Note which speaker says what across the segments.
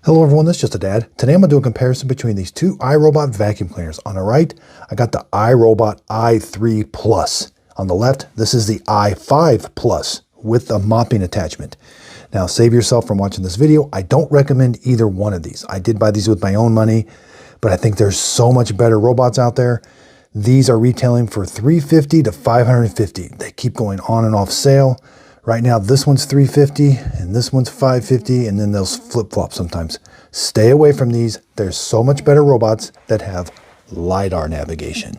Speaker 1: Hello everyone, this is Just a Dad. Today I'm going to do a comparison between these two iRobot vacuum cleaners. On the right, I got the iRobot i3 Plus. On the left, this is the i5 Plus with a mopping attachment. Now save yourself from watching this video. I don't recommend either one of these. I did buy these with my own money, but I think there's so much better robots out there. These are retailing for $350 to $550. They keep going on and off sale. Right now, this one's $350 and this one's $550, and then they'll flip-flop sometimes. Stay away from these. There's so much better robots that have LiDAR navigation.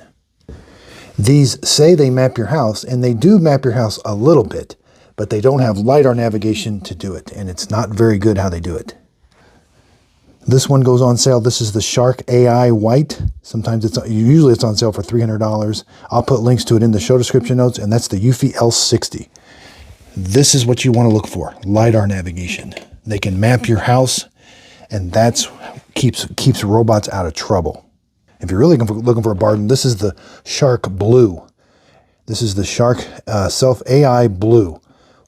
Speaker 1: These say they map your house, and they do map your house a little bit, but they don't have LiDAR navigation to do it, and it's not very good how they do it. This one goes on sale. This is the Shark AI White. Usually it's on sale for $300. I'll put links to it in the show description notes, and that's the Eufy L60. This is what you want to look for, LiDAR navigation. They can map your house, and that's keeps robots out of trouble. If you're really looking for a bargain, this is the Shark Blue. This is the Shark Self AI Blue.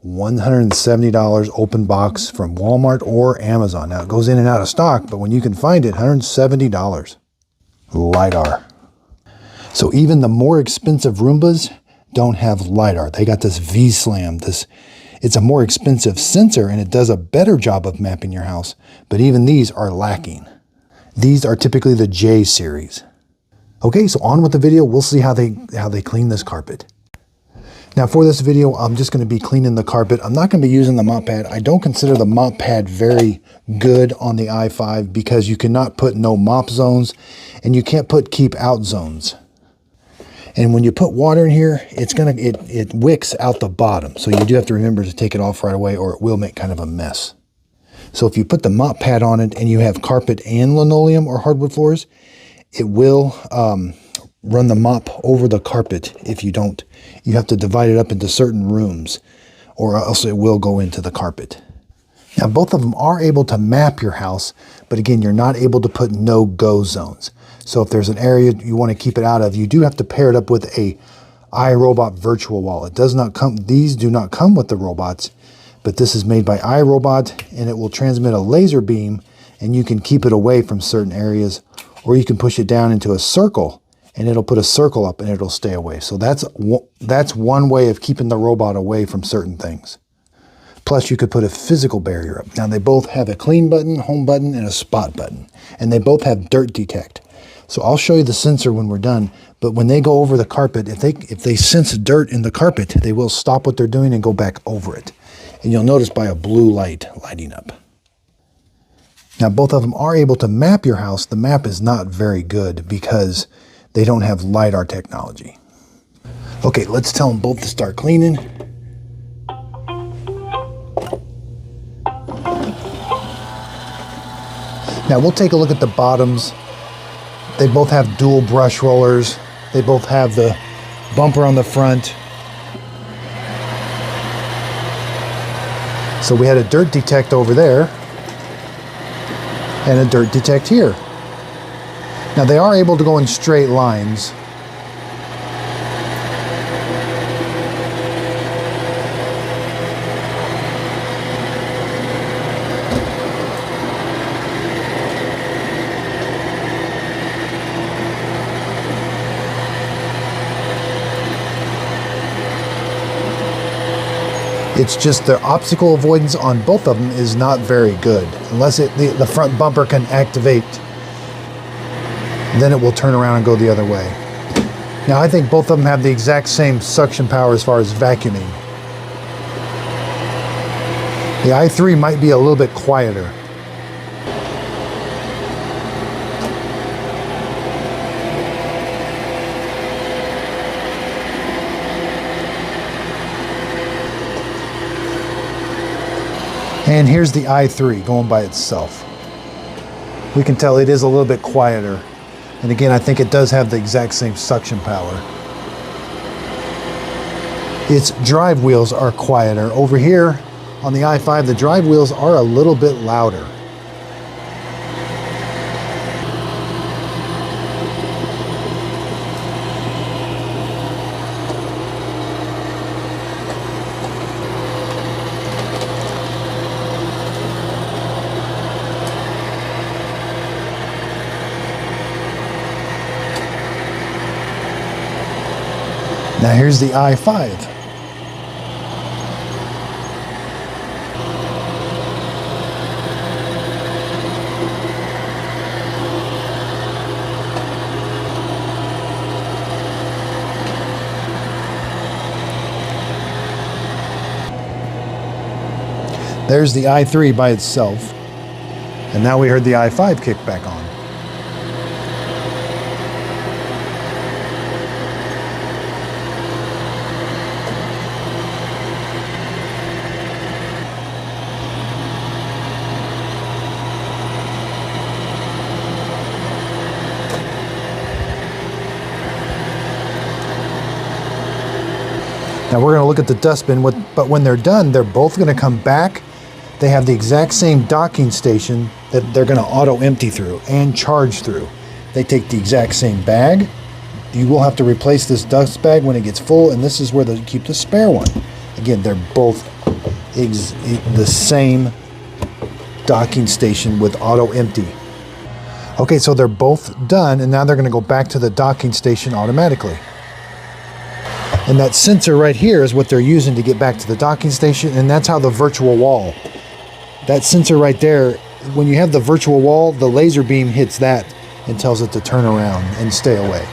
Speaker 1: $170 open box from Walmart or Amazon. Now it goes in and out of stock, but when you can find it, $170. LiDAR. So even the more expensive Roombas don't have LiDAR. They got this V-Slam. It's a more expensive sensor, and it does a better job of mapping your house, but even these are lacking. These are typically the J series. Okay, so on with the video. We'll see how they clean this carpet. Now for this video, I'm just going to be cleaning the carpet. I'm not going to be using the mop pad. I don't consider the mop pad very good on the i5 because you cannot put no mop zones, and you can't put keep out zones. And when you put water in here, it wicks out the bottom. So you do have to remember to take it off right away, or it will make kind of a mess. So if you put the mop pad on it and you have carpet and linoleum or hardwood floors, it will run the mop over the carpet. If you don't, you have to divide it up into certain rooms, or else it will go into the carpet. Now both of them are able to map your house, but again, you're not able to put no-go zones. So if there's an area you want to keep it out of, you do have to pair it up with a iRobot virtual wall. These do not come with the robots, but this is made by iRobot, and it will transmit a laser beam, and you can keep it away from certain areas, or you can push it down into a circle, and it'll put a circle up and it'll stay away. So that's one way of keeping the robot away from certain things. Plus, you could put a physical barrier up. Now, they both have a clean button, home button, and a spot button, and they both have dirt detect. So I'll show you the sensor when we're done, but when they go over the carpet, if they sense dirt in the carpet, they will stop what they're doing and go back over it. And you'll notice by a blue light lighting up. Now, both of them are able to map your house. The map is not very good because they don't have LiDAR technology. Okay, let's tell them both to start cleaning. Now we'll take a look at the bottoms. They both have dual brush rollers. They both have the bumper on the front. So we had a dirt detect over there and a dirt detect here. Now they are able to go in straight lines. It's just the obstacle avoidance on both of them is not very good. Unless the front bumper can activate, then it will turn around and go the other way. Now I think both of them have the exact same suction power as far as vacuuming. The i3 might be a little bit quieter. And here's the i3 going by itself. We can tell it is a little bit quieter. And again, I think it does have the exact same suction power. Its drive wheels are quieter. Over here on the i5, the drive wheels are a little bit louder. Now here's the i5. There's the i3 by itself. And now we heard the i5 kick back on. Now we're going to look at the dustbin, but when they're done, they're both going to come back. They have the exact same docking station that they're going to auto empty through and charge through. They take the exact same bag. You will have to replace this dust bag when it gets full, and this is where they keep the spare one. Again, they're both the same docking station with auto empty. Okay, so they're both done, and now they're going to go back to the docking station automatically. And that sensor right here is what they're using to get back to the docking station, and that's how the virtual wall. That sensor right there, when you have the virtual wall, the laser beam hits that and tells it to turn around and stay away.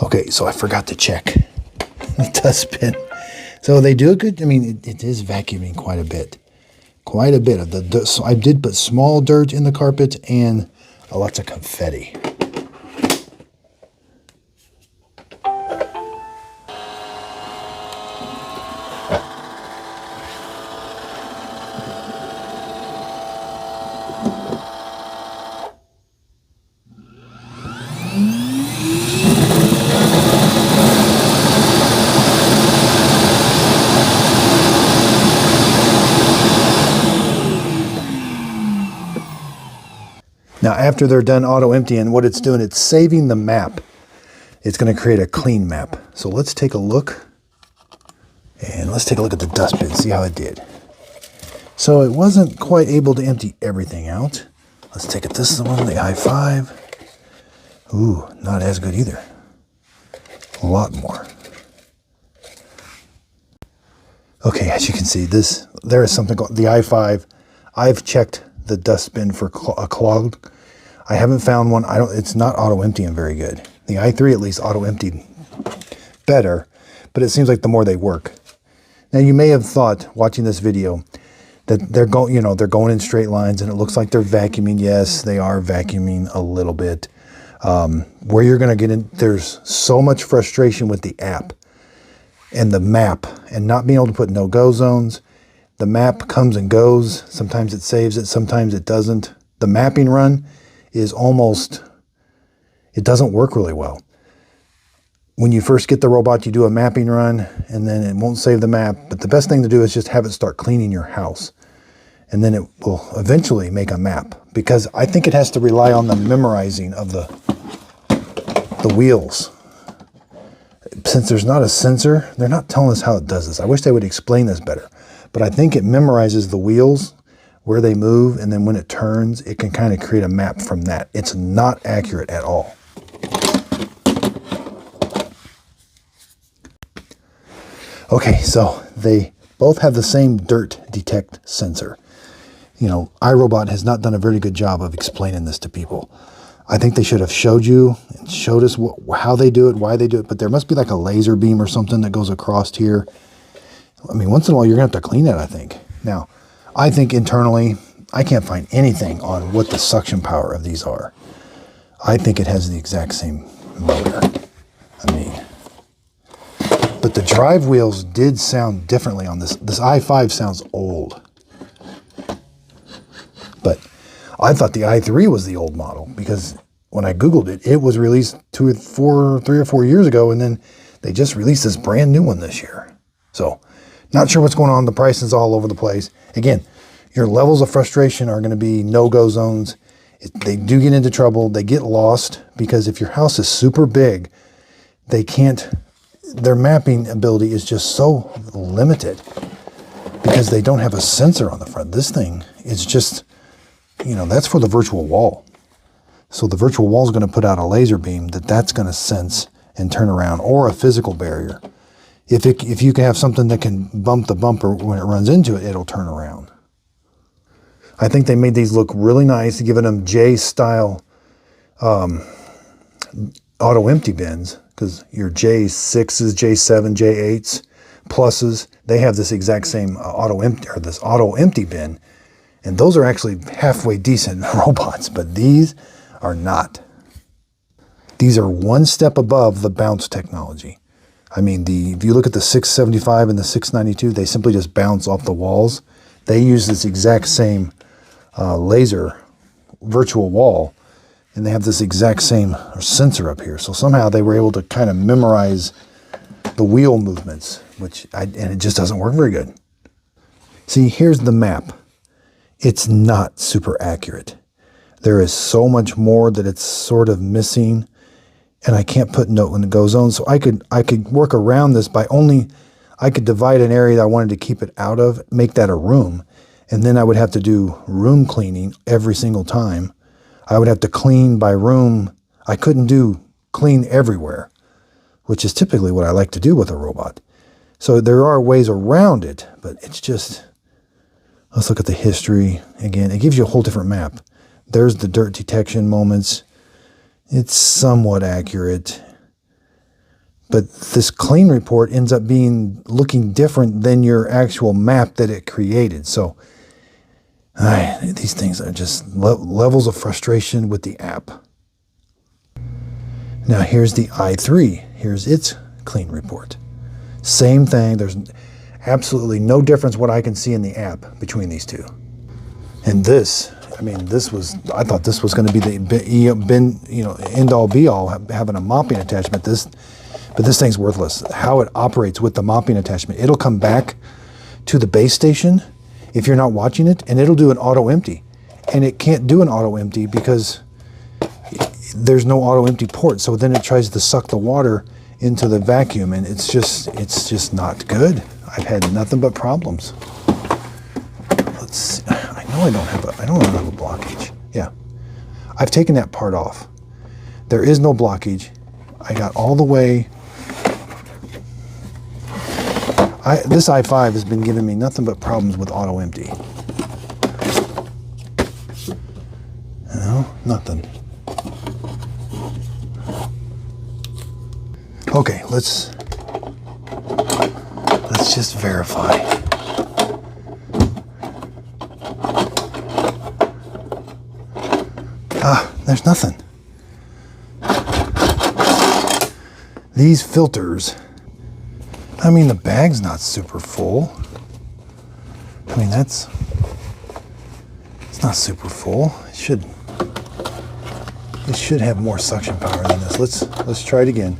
Speaker 1: Okay, so I forgot to check the dustbin. So they do a good, I mean, it is vacuuming quite a bit. Quite a bit of the dust. So I did put small dirt in the carpet and lots of confetti. Now, after they're done auto emptying, what it's doing, it's saving the map. It's going to create a clean map. So let's take a look. And let's take a look at the dustbin, see how it did. So it wasn't quite able to empty everything out. Let's take it. This is the one, the i5. Ooh, not as good either. A lot more. Okay, as you can see, there is something called the i5. I've checked the dustbin for a clogged. I haven't found one. It's not auto emptying very good. The i3 at least auto emptied better, but it seems like the more they work. Now you may have thought watching this video that they're going in straight lines and it looks like they're vacuuming. Yes, they are vacuuming a little bit. Where you're going to get in, there's so much frustration with the app and the map and not being able to put no-go zones. The map comes and goes. Sometimes it saves it, sometimes it doesn't. The mapping run is it doesn't work really well. When you first get the robot, you do a mapping run and then it won't save the map. But the best thing to do is just have it start cleaning your house. And then it will eventually make a map, because I think it has to rely on the memorizing of the wheels. Since there's not a sensor, they're not telling us how it does this. I wish they would explain this better. But I think it memorizes the wheels, where they move, and then when it turns, it can kind of create a map from that. It's not accurate at all. Okay, so they both have the same dirt detect sensor. You know, iRobot has not done a very good job of explaining this to people. I think they should have showed you and showed us how they do it, why they do it, but there must be like a laser beam or something that goes across here. I mean, once in a while, you're going to have to clean it, I think. Now, I think internally, I can't find anything on what the suction power of these are. I think it has the exact same motor. I mean, but the drive wheels did sound differently on this. This i5 sounds old. But I thought the i3 was the old model, because when I Googled it, it was released 3 or 4 years ago, and then they just released this brand new one this year. So Not sure what's going on. The pricing's all over the place. Again, your levels of frustration are going to be no-go zones. They do get into trouble. They get lost because if your house is super big, they can't, their mapping ability is just so limited because they don't have a sensor on the front. This thing is just, you know, that's for the virtual wall. So the virtual wall is going to put out a laser beam that's going to sense and turn around, or a physical barrier. If you can have something that can bump the bumper when it runs into it, it'll turn around. I think they made these look really nice, giving them J-style auto empty bins, because your J6s, J7, J8s, pluses, they have this exact same auto empty bin, and those are actually halfway decent robots, but these are not. These are one step above the bounce technology. I mean, if you look at the 675 and the 692, they simply just bounce off the walls. They use this exact same laser virtual wall, and they have this exact same sensor up here. So somehow they were able to kind of memorize the wheel movements, and it just doesn't work very good. See, here's the map. It's not super accurate. There is so much more that it's sort of missing, and I can't put no-go zones. So I could work around this by I could divide an area that I wanted to keep it out of, make that a room, and then I would have to do room cleaning every single time. I would have to clean by room. I couldn't do clean everywhere, which is typically what I like to do with a robot. So there are ways around it, but it's just, let's look at the history again. It gives you a whole different map. There's the dirt detection moments. It's somewhat accurate, but this clean report ends up looking different than your actual map that it created. So these things are just levels of frustration with the app. Now here's the i3. Here's its clean report. Same thing. There's absolutely no difference what I can see in the app between these two. And this, I mean, I thought this was going to be the end all be all, having a mopping attachment. But this thing's worthless. How it operates with the mopping attachment, it'll come back to the base station if you're not watching it, and it'll do an auto empty. And it can't do an auto empty because there's no auto empty port. So then it tries to suck the water into the vacuum, and it's just not good. I've had nothing but problems. Let's see. I know I don't have a blockage. Yeah. I've taken that part off. There is no blockage. I got all the way. This i5 has been giving me nothing but problems with auto empty. No, nothing. Okay, let's just verify. There's nothing. These filters, I mean, the bag's not super full. I mean, it's not super full. It should have more suction power than this. Let's try it again.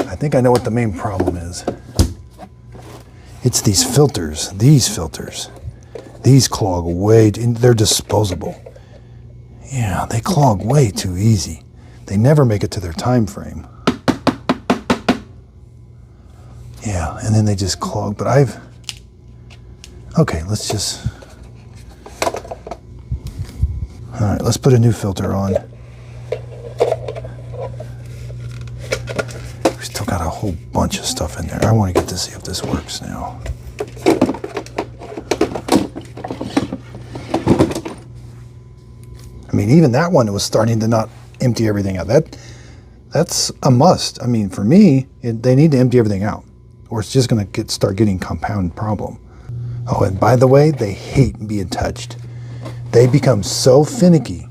Speaker 1: I think I know what the main problem is. It's these filters. These clog way, they're disposable. Yeah, they clog way too easy. They never make it to their time frame. Yeah, and then they just clog, but okay, let's just, all right, let's put a new filter on. We still got a whole bunch of stuff in there. I want to get to see if this works now. I mean, even that one, it was starting to not empty everything out. That's a must. I mean, for me, they need to empty everything out, or it's just going to start getting compound problem. Oh, and by the way, they hate being touched. They become so finicky.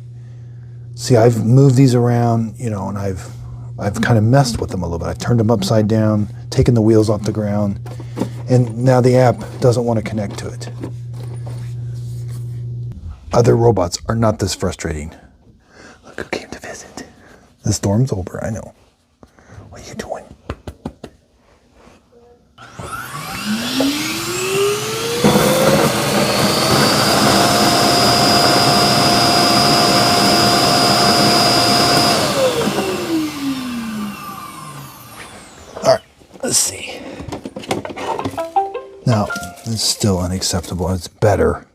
Speaker 1: See, I've moved these around, and I've kind of messed with them a little bit. I've turned them upside down, taken the wheels off the ground, and now the app doesn't want to connect to it. Other robots are not this frustrating. Look who came to visit. The storm's over, I know. What are you doing? Let's see. No, it's still unacceptable. It's better.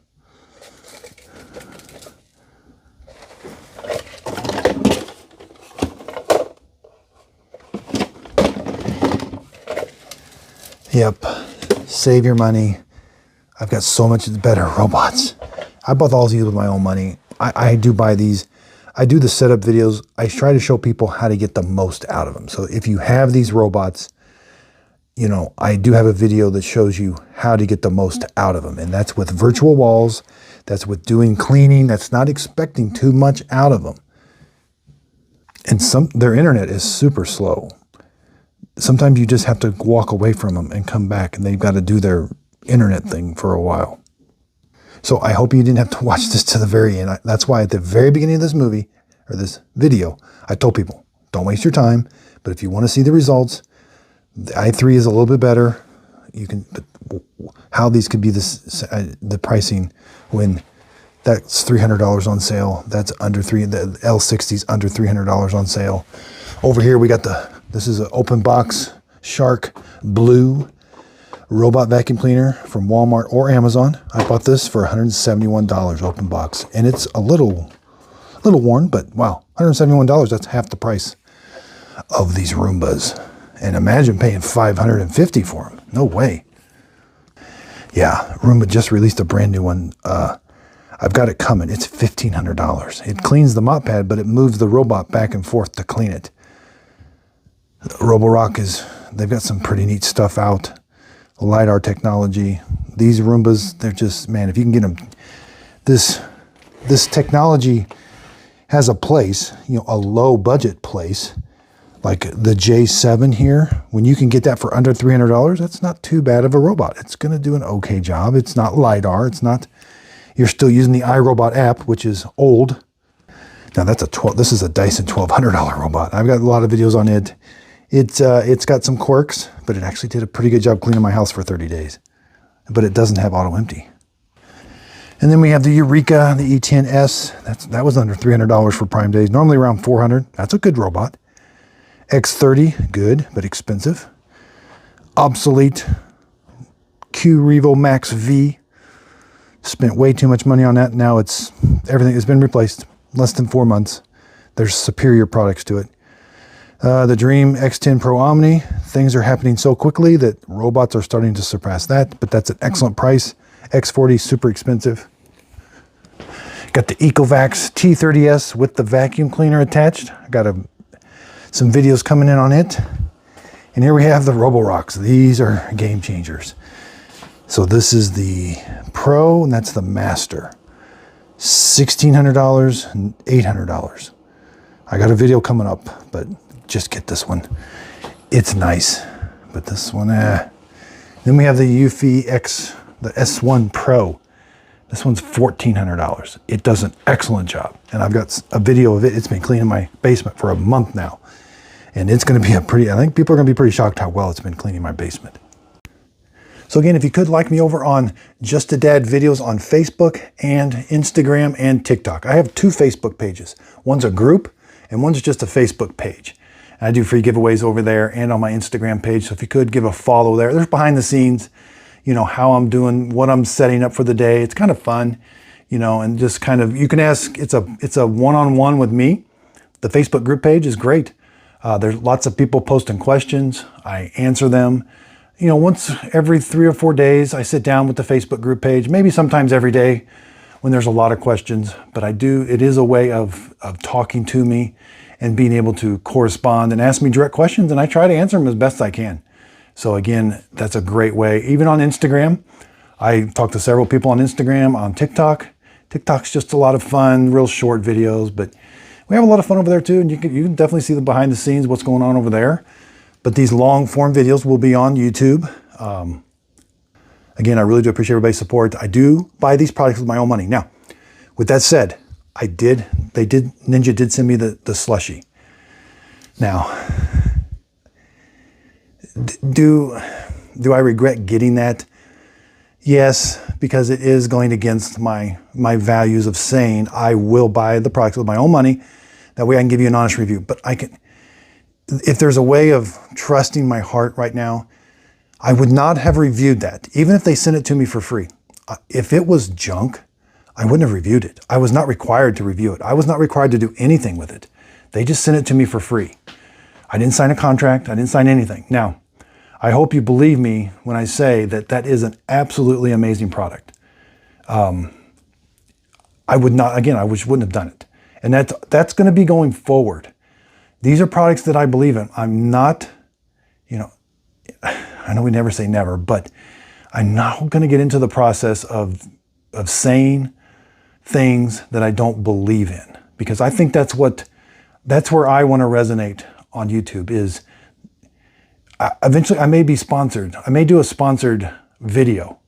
Speaker 1: Yep. Save your money. I've got so much better robots. I bought all these with my own money. I do buy these. I do the setup videos. I try to show people how to get the most out of them. So if you have these robots, you know, I do have a video that shows you how to get the most out of them. And that's with virtual walls. That's with doing cleaning. That's not expecting too much out of them. And their internet is super slow. Sometimes you just have to walk away from them and come back, and they've got to do their internet thing for a while. So I hope you didn't have to watch this to the very end. That's why at the very beginning of this movie, or this video, I told people, don't waste your time. But if you want to see the results, the i3 is a little bit better. You can, but how these could be the pricing when that's $300 on sale. That's under the L60's under $300 on sale. Over here we got this is an open box Shark Blue robot vacuum cleaner from Walmart or Amazon. I bought this for $171 open box, and it's a little worn, but wow, $171, that's half the price of these Roombas. And imagine paying $550 for them. No way. Yeah, Roomba just released a brand new one. I've got it coming. It's $1,500. It cleans the mop pad, but it moves the robot back and forth to clean it. Roborock they've got some pretty neat stuff out. LiDAR technology. These Roombas, they're just, man, if you can get them, this technology has a place, you know, a low budget place, like the J7 here. When you can get that for under $300, that's not too bad of a robot. It's going to do an okay job. It's not LiDAR. It's not, you're still using the iRobot app, which is old. Now this is a Dyson $1,200 robot. I've got a lot of videos on it. It's got some quirks, but it actually did a pretty good job cleaning my house for 30 days. But it doesn't have auto empty. And then we have the Eureka, the E10S. That was under $300 for Prime days. Normally around $400. That's a good robot. X30, good, but expensive. Obsolete Q Revo Max V. Spent way too much money on that. Now everything has been replaced. Less than 4 months. There's superior products to it. The Dream X10 Pro Omni. Things are happening so quickly that robots are starting to surpass that, but that's an excellent price. X40, super expensive. Got the Ecovacs T30S with the vacuum cleaner attached. I got some videos coming in on it. And here we have the Roborocks. These are game changers. So this is the Pro, and that's the Master. $1,600 and $800. I got a video coming up, but just get this one. It's nice, but this one, Then we have the Eufy X, the S1 Pro. This one's $1,400. It does an excellent job, and I've got a video of it. It's been cleaning my basement for a month now, and it's going to be I think people are going to be pretty shocked how well it's been cleaning my basement. So again, if you could like me over on Just a Dad videos on Facebook and Instagram and TikTok. I have 2 Facebook pages. One's a group and one's just a Facebook page. And I do free giveaways over there and on my Instagram page. So if you could give a follow there. There's behind the scenes, you know, how I'm doing, what I'm setting up for the day. It's kind of fun, you know, and just kind of, you can ask, it's a one-on-one with me. The Facebook group page is great. There's lots of people posting questions. I answer them. You know, once every 3 or 4 days, I sit down with the Facebook group page, maybe sometimes every day when there's a lot of questions, but it is a way of talking to me and being able to correspond and ask me direct questions, and I try to answer them as best I can. So again, that's a great way. Even on Instagram, I talk to several people on Instagram, on TikTok. TikTok's just a lot of fun, real short videos, but we have a lot of fun over there too, and you can definitely see the behind the scenes, what's going on over there. But these long form videos will be on YouTube. Again, I really do appreciate everybody's support. I do buy these products with my own money. Now, with that said, Ninja did send me the slushie. Now, do I regret getting that? Yes, because it is going against my values of saying I will buy the products with my own money. That way I can give you an honest review. But if there's a way of trusting my heart right now, I would not have reviewed that, even if they sent it to me for free. If it was junk, I wouldn't have reviewed it. I was not required to review it. I was not required to do anything with it. They just sent it to me for free. I didn't sign a contract. I didn't sign anything. Now, I hope you believe me when I say that that is an absolutely amazing product. I would not, again, I wouldn't have done it. And that's going to be going forward. These are products that I believe in. I'm not, I know we never say never, but I'm not going to get into the process of saying things that I don't believe in, because I think that's where I want to resonate on YouTube is eventually I may be sponsored. I may do a sponsored video.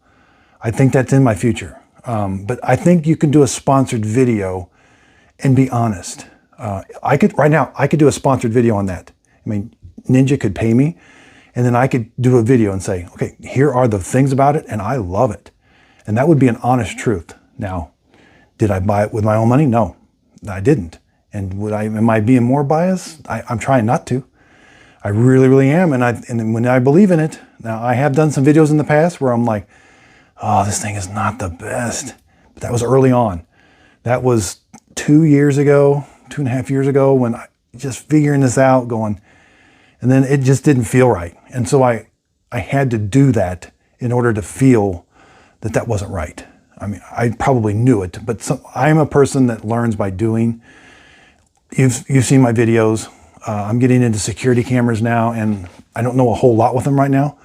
Speaker 1: I think that's in my future. But I think you can do a sponsored video and be honest. Right now, I could do a sponsored video on that. I mean, Ninja could pay me, and then I could do a video and say, okay, here are the things about it, and I love it. And that would be an honest truth. Now, did I buy it with my own money? No, I didn't. And am I being more biased? I'm trying not to. I really, really am. And when I believe in it, now I have done some videos in the past where I'm like, oh, this thing is not the best. But that was early on. That was 2 years ago, 2.5 years ago, when I just figuring this out, going, and then it just didn't feel right. And so I had to do that in order to feel that that wasn't right. I mean, I probably knew it, but I'm a person that learns by doing. You've seen my videos. I'm getting into security cameras now, and I don't know a whole lot with them right now,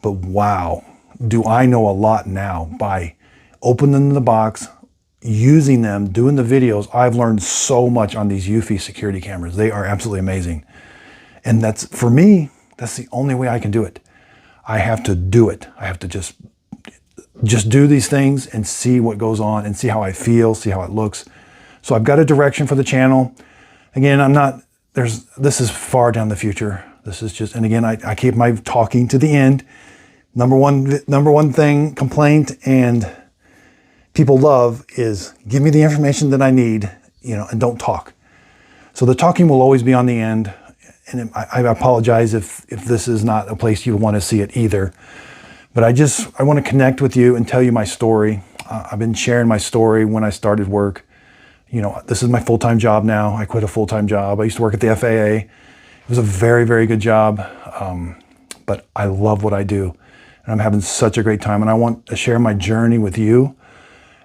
Speaker 1: but wow, do I know a lot now by opening the box, using them, doing the videos. I've learned so much on these Eufy security cameras. They are absolutely amazing. And that's, for me, that's the only way I can do it. I have to do it. I have to just do these things and see what goes on and see how I feel, see how it looks. So I've got a direction for the channel. Again, this is far down the future. This is just, and again, I keep my talking to the end. Number one thing, complaint and people love is give me the information that I need, and don't talk. So the talking will always be on the end. And I apologize if this is not a place you want to see it either. But I want to connect with you and tell you my story. I've been sharing my story when I started work. This is my full-time job now. I quit a full-time job. I used to work at the FAA. It was a very, very good job. But I love what I do. And I'm having such a great time. And I want to share my journey with you.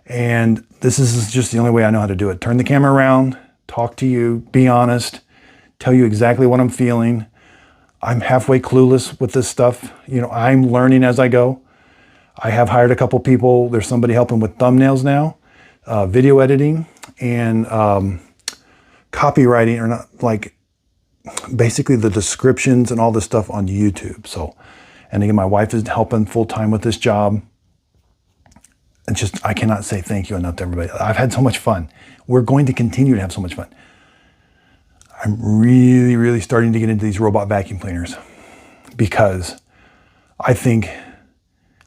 Speaker 1: And this is just the only way I know how to do it. Turn the camera around, talk to you, be honest, tell you exactly what I'm feeling. I'm halfway clueless with this stuff. I'm learning as I go. I have hired a couple people. There's somebody helping with thumbnails now, video editing, and copywriting, or not, like basically the descriptions and all this stuff on YouTube. So, and again, my wife is helping full time with this job. And I cannot say thank you enough to everybody. I've had so much fun. We're going to continue to have so much fun. I'm really, really starting to get into these robot vacuum cleaners because I think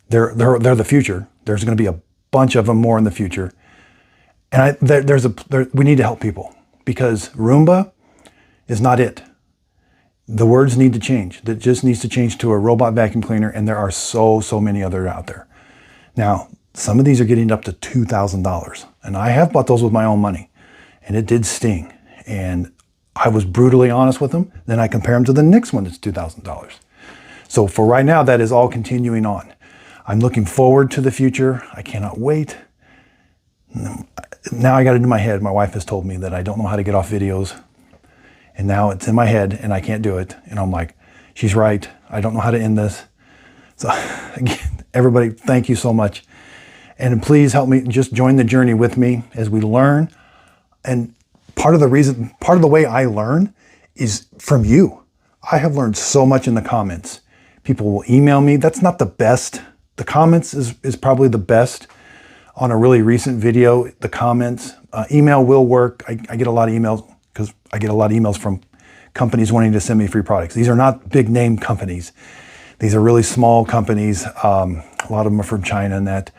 Speaker 1: they're the future. There's going to be a bunch of them more in the future. And we need to help people because Roomba is not it. The words need to change. That just needs to change to a robot vacuum cleaner, and there are so many other out there. Now, some of these are getting up to $2,000, and I have bought those with my own money, and it did sting. And I was brutally honest with them. Then I compare them to the next one that's $2,000. So for right now, that is all continuing on. I'm looking forward to the future. I cannot wait. Now I got it in my head. My wife has told me that I don't know how to get off videos. And now it's in my head and I can't do it. And I'm like, she's right. I don't know how to end this. So again, everybody, thank you so much. And please help me, just join the journey with me as we learn. And part of the way I learn is from you. I have learned so much in the comments. People will email me. That's not the best. The comments is probably the best on a really recent video. The comments, email will work. I get a lot of emails because I get a lot of emails from companies wanting to send me free products. These are not big name companies. These are really small companies. A lot of them are from China and that.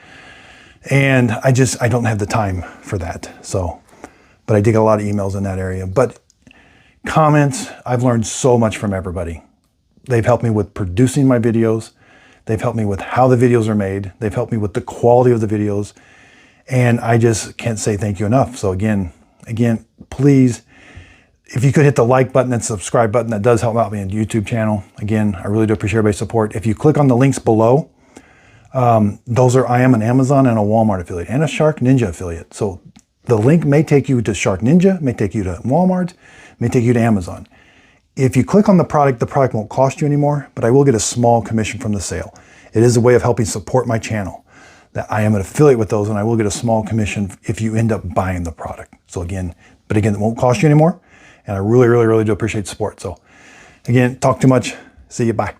Speaker 1: And I don't have the time for that. So, but I do get a lot of emails in that area. But comments. I've learned so much from everybody. They've helped me with producing my videos. They've helped me with how the videos are made. They've helped me with the quality of the videos. And I just can't say thank you enough. So again, please, if you could hit the like button and subscribe button, that does help out me on the YouTube channel. Again, I really do appreciate everybody's support. If you click on the links below, I am an Amazon and a Walmart affiliate and a Shark Ninja affiliate. So the link may take you to Shark Ninja, may take you to Walmart, may take you to Amazon. If you click on the product won't cost you anymore, but I will get a small commission from the sale. It is a way of helping support my channel. That I am an affiliate with those, and I will get a small commission if you end up buying the product. So again, it won't cost you anymore. And I really, really, really do appreciate the support. So again, talk too much. See you. Bye.